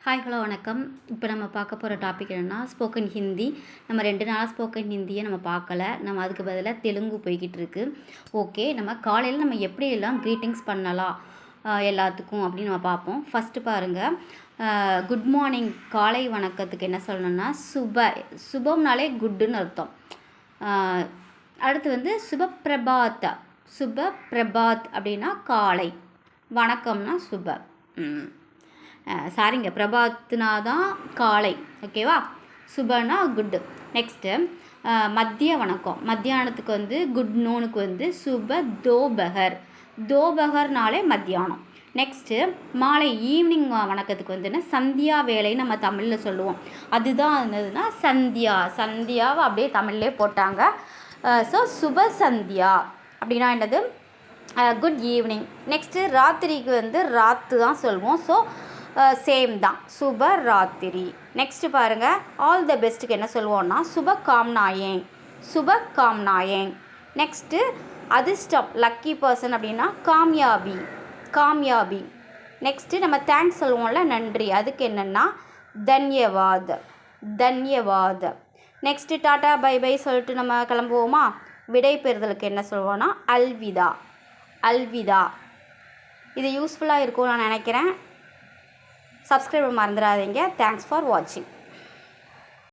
Hi hello வணக்கம். இப்போ நம்ம பார்க்க போகிற டாபிக் என்னென்னா ஸ்போக்கன் ஹிந்தி. நம்ம 2 நாளாக ஸ்போக்கன் ஹிந்தியை நம்ம பார்க்கல. நம்ம அதுக்கு பதிலாக தெலுங்கு போய்கிட்டு இருக்கு. ஓகே, நம்ம காலையில் நம்ம எப்படியெல்லாம் க்ரீட்டிங்ஸ் பண்ணலாம் எல்லாத்துக்கும் அப்படின்னு நம்ம பார்ப்போம். ஃபஸ்ட்டு பாருங்கள், குட் மார்னிங் காலை வணக்கத்துக்கு என்ன சொல்லணும்னா சுபம்னாலே குட்டுன்னு அர்த்தம். அடுத்து சுபப்பிரபாத் அப்படின்னா காலை, வணக்கம்னா சாரிங்க, பிரபாத்னா தான் காலை, ஓகேவா? சுபனா குட்டு. நெக்ஸ்ட்டு மதிய வணக்கம். மத்தியானத்துக்கு குட் நூனுக்கு தோபகர்னாலே மத்தியானம். நெக்ஸ்ட்டு மாலை ஈவினிங் வணக்கத்துக்கு சந்தியா வேலைன்னு நம்ம தமிழில் சொல்லுவோம். அதுதான் என்னதுன்னா சந்தியாவை அப்படியே தமிழ்லேயே போட்டாங்க. ஸோ சுப சந்தியா அப்படின்னா என்னது? Good evening. நெக்ஸ்ட்டு ராத்திரிக்கு ராத்து தான் சொல்லுவோம். ஸோ சேம் தான், சுப ராத்திரி. நெக்ஸ்ட்டு பாருங்கள், ஆல் த பெஸ்ட்டுக்கு என்ன சொல்லுவோம்னா சுப காம்நாயேங். நெக்ஸ்ட்டு அதிர்ஷ்டம், லக்கி பர்சன் அப்படின்னா காம்யாபி. நெக்ஸ்ட்டு நம்ம தேங்க்ஸ் சொல்லுவோம்ல, நன்றி, அதுக்கு என்னென்னா தன்யவாத். நெக்ஸ்ட்டு டாட்டா பை பை சொல்லிட்டு நம்ம கிளம்புவோமா? விடை பெறுதலுக்கு என்ன சொல்லுவோம்னா அல்விதா. இது யூஸ்ஃபுல்லாக இருக்கும்னு நான் நினைக்கிறேன். சப்ஸ்கிரைப் மறந்துடாதீங்க. தேங்க்ஸ் ஃபார் வாட்சிங்.